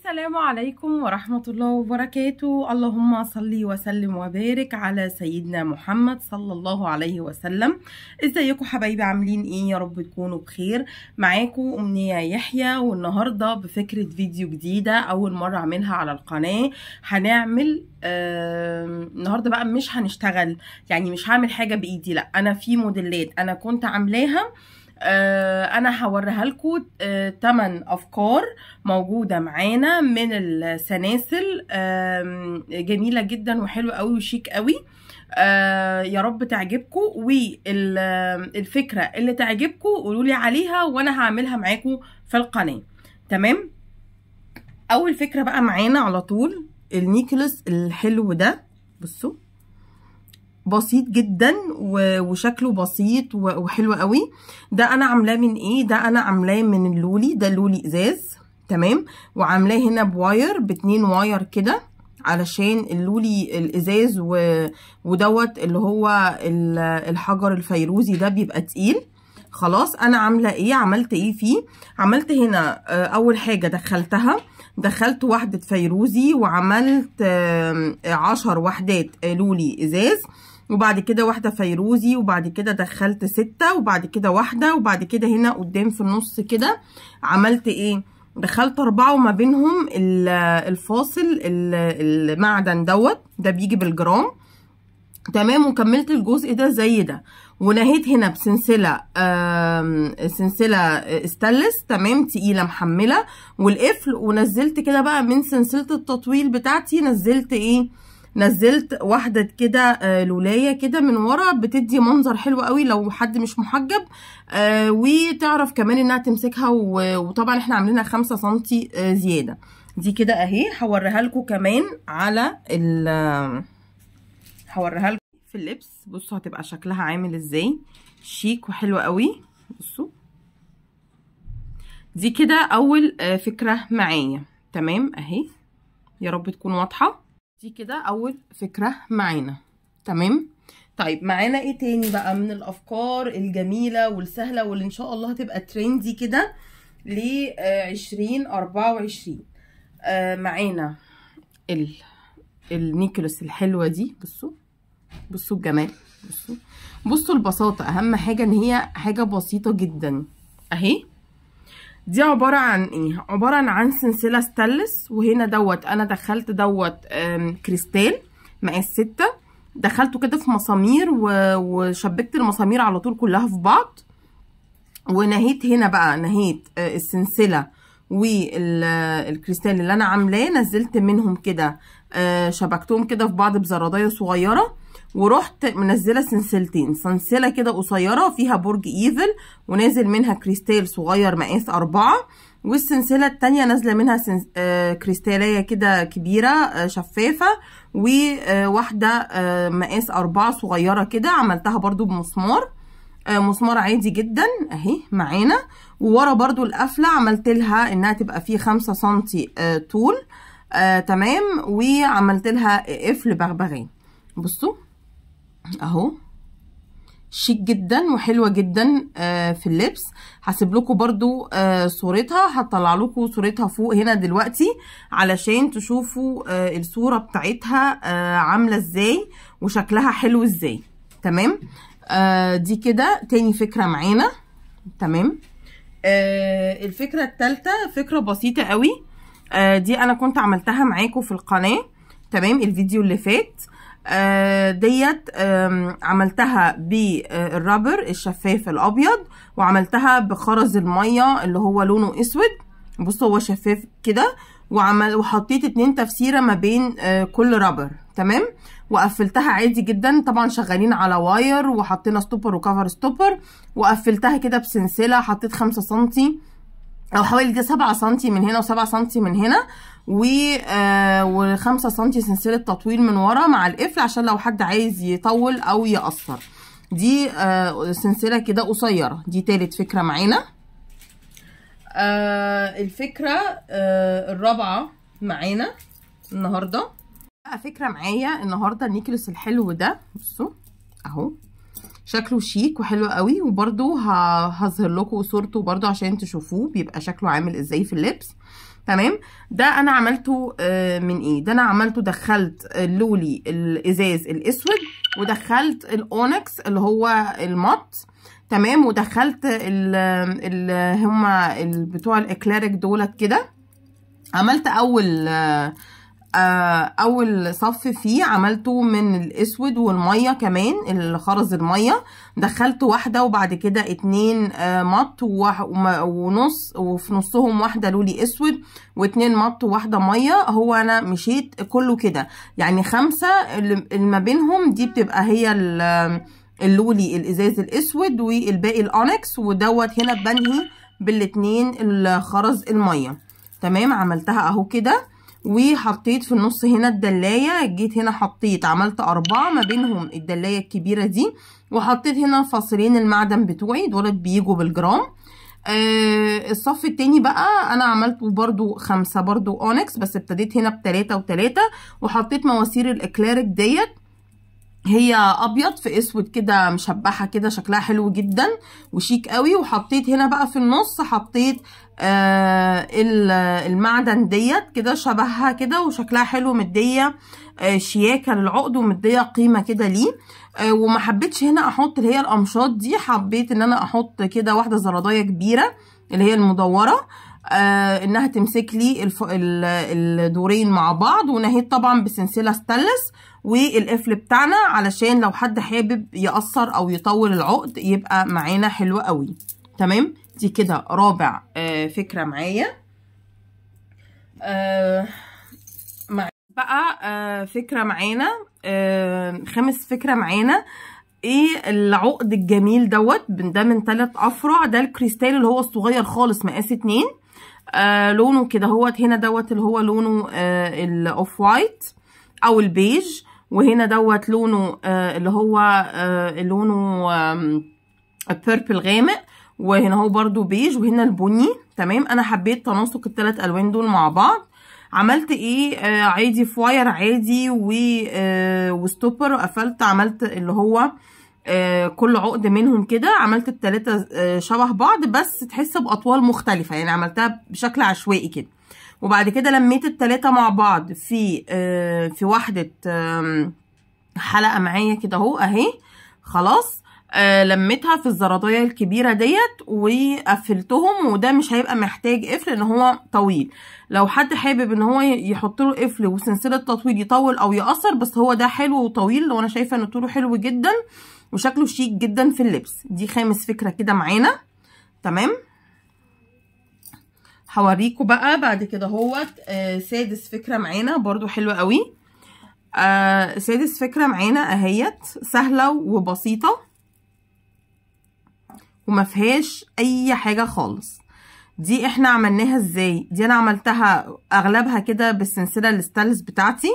السلام عليكم ورحمة الله وبركاته. اللهم صل وسلم وبارك على سيدنا محمد صلى الله عليه وسلم. ازيكم حبايبي، عاملين ايه؟ يا رب تكونوا بخير. معاكم أمنية يحيى، والنهاردة بفكرة فيديو جديدة أول مرة أعملها على القناة. هنعمل النهاردة بقى مش هنشتغل، يعني مش هعمل حاجة بإيدي، لا أنا في موديلات أنا كنت عاملاها. انا هوريها لكم 8 افكار موجوده معانا من السلاسل، جميله جدا وحلوه قوي وشيك قوي. يا رب تعجبكم، والفكره اللي تعجبكم قولوا لي عليها وانا هعملها معاكم في القناه. تمام. اول فكره بقى معانا على طول النيكلس الحلو ده. بصوا بسيط جدا وشكله بسيط وحلو قوي. ده انا عاملاه من ايه؟ ده انا عاملاه من اللولي، ده لولي ازاز. تمام. وعاملاه هنا بواير، ب2 واير كده، علشان اللولي الازاز ودوت اللي هو الحجر الفيروزي ده بيبقى تقيل. خلاص انا عامله ايه؟ عملت ايه فيه؟ عملت هنا اول حاجه دخلت واحدة فيروزي، وعملت 10 وحدات لولي ازاز، وبعد كده واحدة فيروزي، وبعد كده دخلت 6، وبعد كده واحدة، وبعد كده هنا قدام في النص كده عملت ايه؟ دخلت 4، وما بينهم الفاصل المعدن دوت، ده بيجي بالجرام. تمام. وكملت الجزء ده زي ده، ونهيت هنا بسلسله سلسله استانلس، تمام، تقيله محمله، والقفل. ونزلت كده بقى من سلسله التطويل بتاعتي، نزلت واحده كده لولايه كده من ورا، بتدي منظر حلو قوي لو حد مش محجب، وتعرف كمان انها تمسكها. وطبعا احنا عاملينها 5 سنتي زياده. دي كده اهي. هوريها لكم كمان على هوريها لكم في اللبس. بصوا هتبقى شكلها عامل ازاي، شيك وحلوه قوي. بصوا دي كده اول فكره معايا. تمام اهي، يا رب تكون واضحه. دي كده اول فكره معانا. تمام. طيب معانا ايه تاني بقى من الافكار الجميله والسهله واللي ان شاء الله هتبقى ترندي كده ل 2024؟ معانا النيكلس الحلوه دي. بصوا الجمال، بصوا البساطه. اهم حاجه ان هي حاجه بسيطه جدا اهي. دي عباره عن ايه؟ عباره عن سلسله ستانلس، وهنا دوت انا دخلت دوت كريستال مقاس 6، دخلته كده في مسامير وشبكت المسامير على طول كلها في بعض. ونهيت هنا بقى، نهيت السلسله والكريستال اللي انا عاملاه، نزلت منهم كده، شبكتهم كده في بعض بزرادية صغيرة، ورحت منزله سلسلتين، سلسله كده قصيره فيها برج ايفل، ونازل منها كريستال صغير مقاس 4، والسلسله التانية نازله منها كريستاليه كده كبيره شفافه، وواحده مقاس 4 صغيره كده، عملتها برضو بمسمار، مسمار عادي جدا اهي معانا. وورا برضو القفله عملت لها انها تبقى فيه 5 سنتي طول. تمام. وعملت لها قفل بغبغان. بصوا اهو، شيك جدا وحلوه جدا في اللبس. هسيب لكم برضو صورتها، هطلع لكم صورتها فوق هنا دلوقتي علشان تشوفوا الصوره بتاعتها عامله ازاي وشكلها حلو ازاي. تمام. دي كده تاني فكره معانا. تمام. الفكره الثالثه فكره بسيطه قوي. دي انا كنت عملتها معاكم في القناه، تمام، الفيديو اللي فات. ديت عملتها بالرابر الشفاف الابيض، وعملتها بخرز الميه اللي هو لونه اسود. بصوا هو شفاف كده، وحطيت 2 تفسيره ما بين كل رابر. تمام. وقفلتها عادي جدا، طبعا شغالين على واير، وحطينا ستوبر وكفر ستوبر، وقفلتها كده بسلسله، حطيت 5 سنتي او حوالي دي 7 سنتي من هنا و7 سنتي من هنا، و5 سنتي سلسله تطويل من ورا مع القفل، عشان لو حد عايز يطول او يقصر. دي سلسله كده قصيره. دي تالت فكره معانا. الفكره الرابعه معانا النهارده بقى، فكره معايا النهارده النيكلس الحلو ده. بصوا اهو شكله شيك وحلو قوي، وبرده هظهر لكم صورته برده عشان تشوفوه بيبقى شكله عامل ازاي في اللبس. تمام. ده انا عملته من ايه؟ ده انا عملته دخلت اللولي الازاز الاسود، ودخلت الاونكس اللي هو المط، تمام، ودخلت هما بتوع الاكليريك دولت كده. عملت اول صف فيه عملته من الاسود والميه كمان الخرز الميه، دخلت واحده وبعد كده 2 مط ونص، وفي نصهم واحده لولي اسود و2 مط وواحده ميه. هو انا مشيت كله كده يعني 5 اللي ما بينهم دي بتبقى هي اللولي الازاز الاسود والباقي الاونكس، ودوت هنا بنهي بالاتنين الخرز الميه. تمام، عملتها اهو كده، وحطيت في النص هنا الدلاية. جيت هنا حطيت عملت 4 ما بينهم الدلاية الكبيرة دي، وحطيت هنا فاصلين المعدن بتوعي دولت بيجوا بالجرام. الصف التاني بقى انا عملته برضو 5 برضو اونكس، بس ابتديت هنا ب3 و3، وحطيت مواسير الاكليريك ديت، هي ابيض في اسود كده مشبحه كده، شكلها حلو جدا وشيك قوي. وحطيت هنا بقى في النص حطيت المعدن ديت كده شبهها كده، وشكلها حلو، مديه شياكه للعقد ومديه قيمه كده ليه. وما حبيتش هنا احط اللي هي القمشات دي، حبيت ان انا احط كده واحده زرادايه كبيره اللي هي المدوره، انها تمسك لي الدورين مع بعض. ونهيت طبعا بسلسله ستانلس والقفل بتاعنا علشان لو حد حابب يقصر او يطول العقد يبقى معانا حلو قوي. تمام، دي كده رابع فكره معايا. بقى فكره معانا، خامس فكره معانا ايه؟ العقد الجميل دوت، ده من 3 افرع، ده الكريستال اللي هو الصغير خالص مقاس 2. لونه كده هوت، هنا دوت اللي هو لونه الاوف وايت او البيج، وهنا دوت لونه اللي هو لونه بيربل غامق، وهنا هو برضو بيج، وهنا البني. تمام، انا حبيت تناسق ال3 الوان دول مع بعض. عملت ايه؟ عادي فواير عادي وستوبر، وقفلت عملت اللي هو كل عقد منهم كده، عملت ال3 شبه بعض بس تحس باطوال مختلفه، يعني عملتها بشكل عشوائي كده. وبعد كده لميت ال3 مع بعض في وحده حلقه معايا كده اهو اهي، خلاص. لميتها في الزرادية الكبيرة ديت وقفلتهم، وده مش هيبقى محتاج قفل ان هو طويل. لو حد حابب ان هو يحط له قفل وسلسلة تطويل يطول او يقصر، بس هو ده حلو وطويل، وانا شايفة ان طوله حلو جدا وشكله شيك جدا في اللبس. دي خامس فكرة كده معانا. تمام، هوريكم بقى بعد كده هوت سادس فكرة معانا برضو حلوة قوي. سادس فكرة معانا اهيت، سهلة وبسيطة وما فيهاش اي حاجة خالص. دي احنا عملناها ازاي؟ دي انا عملتها اغلبها كده بالسلسلة الستانلس بتاعتي.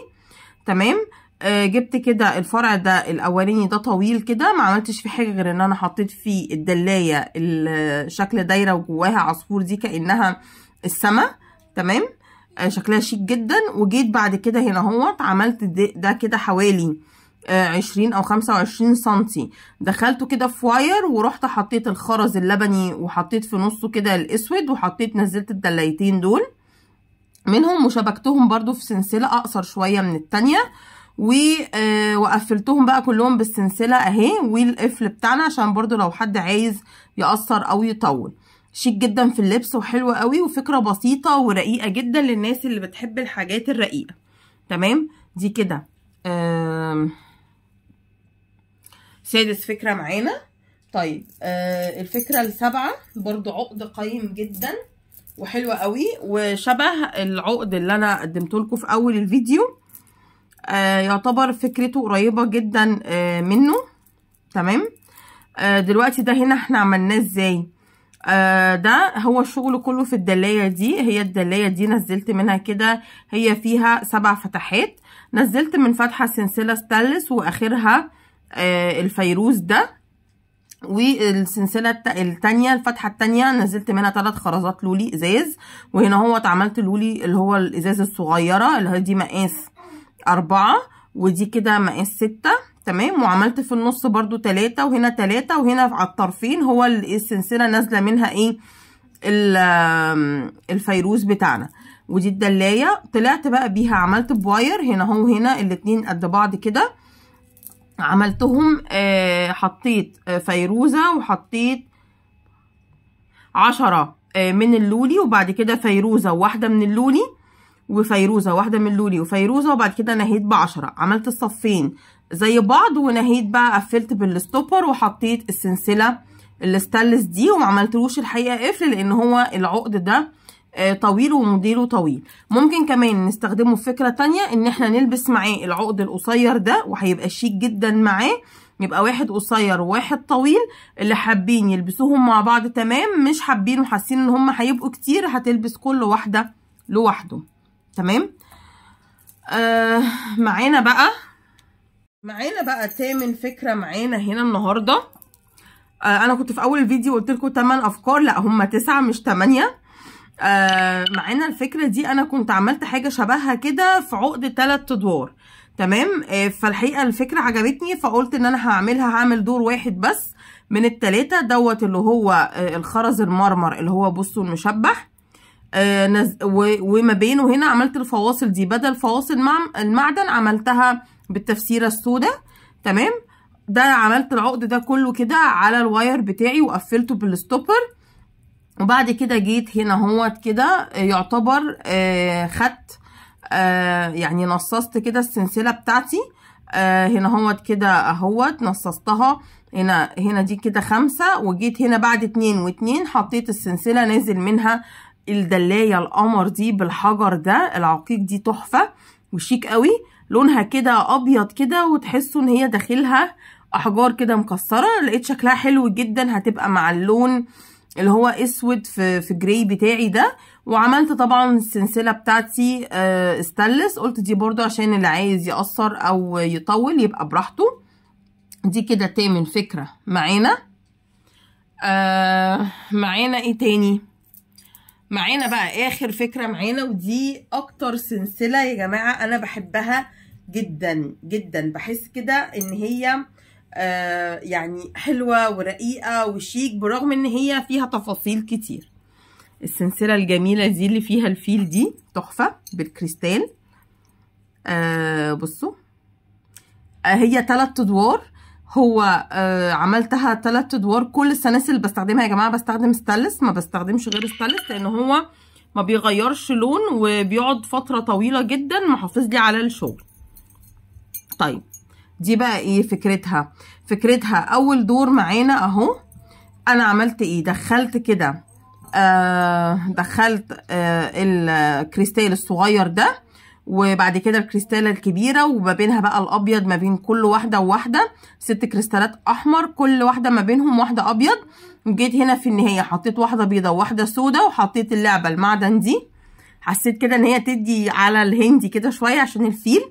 تمام، جبت كده الفرع ده الاولاني ده طويل كده، ما عملتش فيه حاجة غير ان انا حطيت فيه الدلاية الشكل دايرة وجواها عصفور، دي كأنها السما. تمام، شكلها شيك جدا. وجيت بعد كده هنا اهوت عملت ده كده حوالي 20 او 25 سنتي، دخلته كده في واير، ورحت حطيت الخرز اللبني وحطيت في نصه كده الاسود، وحطيت نزلت الدلايتين دول منهم وشبكتهم برضو في سلسلة اقصر شوية من التانية، وقفلتهم بقى كلهم بالسلسلة اهي والقفل بتاعنا، عشان برضو لو حد عايز يقصر او يطول. شيك جدا في اللبس وحلوة قوي، وفكرة بسيطة ورقيقة جدا للناس اللي بتحب الحاجات الرقيقة. تمام، دي كده سادس فكرة معانا. طيب الفكرة السابعة برضو عقد قيم جدا وحلوة قوي، وشبه العقد اللي انا قدمته لكم في اول الفيديو. يعتبر فكرته قريبة جدا منه. تمام، دلوقتي ده هنا احنا عملناه ازاي؟ ده هو الشغل كله في الدلاية دي. هي الدلاية دي نزلت منها كده، هي فيها 7 فتحات، نزلت من فتحة سلسلة ستانلس واخرها الفيروز ده، والسلسلة التانية الفتحة التانية نزلت منها 3 خرزات لولي ازاز. وهنا هو اتعملت لولي اللي هو الازاز الصغيرة اللي هي دي مقاس 4، ودي كده مقاس 6. تمام، وعملت في النص برضو 3 وهنا 3 وهنا على الطرفين هو السلسلة نازلة منها ايه الفيروز بتاعنا. ودي الدلايه. طلعت بقى بيها عملت بواير هنا اهو، هنا الاتنين قد بعض كده عملتهم. حطيت فيروزه وحطيت 10 من اللولي، وبعد كده فيروزه وواحده من اللولي وفيروزه واحده من اللولي وفيروزه، وبعد كده نهيت ب10. عملت الصفين زي بعض ونهيت بقى، قفلت بالستوبر وحطيت السلسله الستانلس دي، وما عملتلوش الحقيقه قفل لان هو العقد ده طويل وموديله طويل. ممكن كمان نستخدمه في فكره تانية، ان احنا نلبس معاه العقد القصير ده وهيبقى شيك جدا معاه، يبقى واحد قصير وواحد طويل. اللي حابين يلبسوهم مع بعض تمام، مش حابين وحاسين ان هم هيبقوا كتير هتلبس كل واحده لوحده. تمام. معانا بقى تامن فكره معانا هنا النهارده. انا كنت في اول الفيديو قلت لكم 8 افكار، لا هم 9 مش 8. معانا الفكره دي انا كنت عملت حاجه شبهها كده في عقد 3 ادوار. تمام. فالحقيقه الفكره عجبتني، فقلت ان انا هعمل دور واحد بس من ال3 دوت، اللي هو الخرز المرمر اللي هو بصوا المشبح. وما بينه هنا عملت الفواصل دي، بدل فواصل المعدن عملتها بالتفسيره السوداء. تمام. ده عملت العقد ده كله كده على الواير بتاعي وقفلته بالستوبر. وبعد كده جيت هنا اهوت كده يعتبر خدت يعني نصصت كده السلسله بتاعتي. هنا اهوت كده اهوت نصصتها هنا دي كده 5، وجيت هنا بعد 2 و2 حطيت السلسله نازل منها الدلايه القمر دي بالحجر ده العقيق. دي تحفه وشيك قوي، لونها كده ابيض كده وتحسوا ان هي داخلها احجار كده مكسره. لقيت شكلها حلو جدا، هتبقى مع اللون اللي هو اسود في جراي بتاعي ده. وعملت طبعا السلسله بتاعتي استانلس، قلت دي برضو عشان اللي عايز يقصر او يطول يبقى براحته. دي كده تامن فكره معانا. معانا ايه تاني؟ معانا بقى اخر فكره معانا، ودي اكتر سلسله يا جماعه انا بحبها جدا جدا. بحس كده ان هي يعني حلوه ورقيقه وشيك برغم ان هي فيها تفاصيل كتير. السلسله الجميله دي اللي فيها الفيل دي تحفه بالكريستال. بصوا هي 3 ادوار. هو عملتها 3 ادوار. كل السلاسل اللي بستخدمها يا جماعه بستخدم ستانلس، ما بستخدمش غير ستانلس لان هو ما بيغيرش لون وبيقعد فتره طويله جدا، محافظ لي على الشغل. طيب دي بقى ايه فكرتها؟ اول دور معانا اهو. انا عملت ايه؟ دخلت كده دخلت الكريستال الصغير ده، وبعد كده الكريستاله الكبيره، وما بينها بقى الابيض، ما بين كل واحده وواحده 6 كريستالات احمر، كل واحده ما بينهم واحده ابيض. وجيت هنا في النهايه حطيت واحده بيضه وواحده سودة، وحطيت اللعبه المعدن دي. حسيت كده ان هي تدي على الهندي كده شويه عشان الفيل.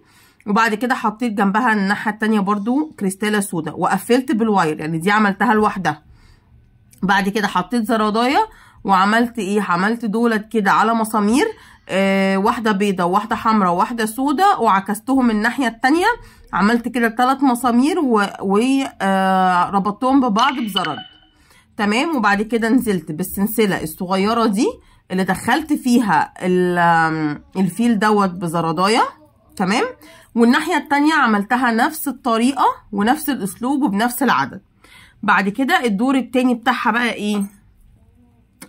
وبعد كده حطيت جنبها الناحيه التانيه برضو كريستاله سودة وقفلت بالواير، يعني دي عملتها لوحدها. بعد كده حطيت زرادايه وعملت ايه؟ عملت دولت كده على مسامير، واحده بيضه وواحده حمراء وواحده سودة، وعكستهم الناحيه التانيه. عملت كده 3 مسامير وربطتهم ببعض بزرد. تمام. وبعد كده نزلت بالسلسله الصغيره دي اللي دخلت فيها الفيل دوت بزرادايه. تمام. والناحيه التانيه عملتها نفس الطريقه ونفس الاسلوب وبنفس العدد. بعد كده الدور التاني بتاعها بقى ايه؟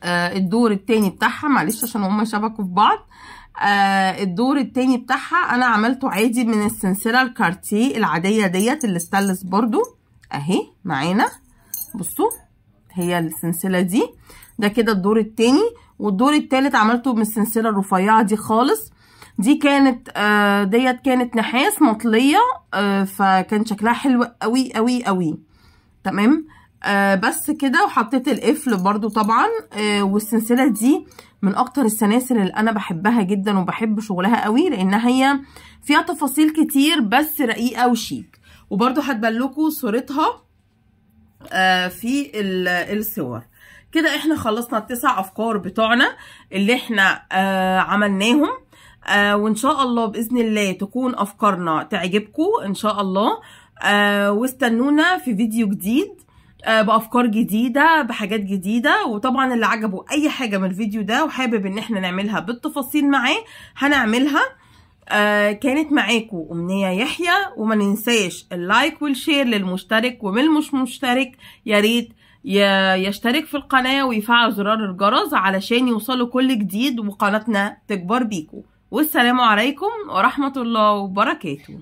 الدور التاني بتاعها، معلش عشان هما شبكوا في بعض. الدور التاني بتاعها انا عملته عادي من السلسله الكارتيه العاديه ديت اللي ستانلس برضو اهي معانا. بصوا هي السلسله دي. ده كده الدور التاني. والدور التالت عملته من السلسله الرفيعه دي خالص. دي كانت ديت كانت نحاس مطليه، فكان شكلها حلو قوي قوي قوي. تمام. بس كده. وحطيت القفل برضو طبعا. والسلسله دي من اكتر السلاسل اللي انا بحبها جدا وبحب شغلها قوي، لانها هي فيها تفاصيل كتير بس رقيقه وشيك. وبرضو هتبان لكم صورتها في الصور. كده احنا خلصنا ال9 افكار بتوعنا اللي احنا عملناهم. وان شاء الله باذن الله تكون افكارنا تعجبكم ان شاء الله. واستنونا في فيديو جديد بأفكار جديدة بحاجات جديدة. وطبعا اللي عجبه أي حاجة من الفيديو ده وحابب إن احنا نعملها بالتفاصيل معاه هنعملها. كانت معاكم أمنية يحيى، وما ننساش اللايك والشير للمشترك، ومن مش مشترك ياريت يشترك في القناة ويفعل زرار الجرس علشان يوصلوا كل جديد وقناتنا تكبر بيكم. والسلام عليكم ورحمة الله وبركاته.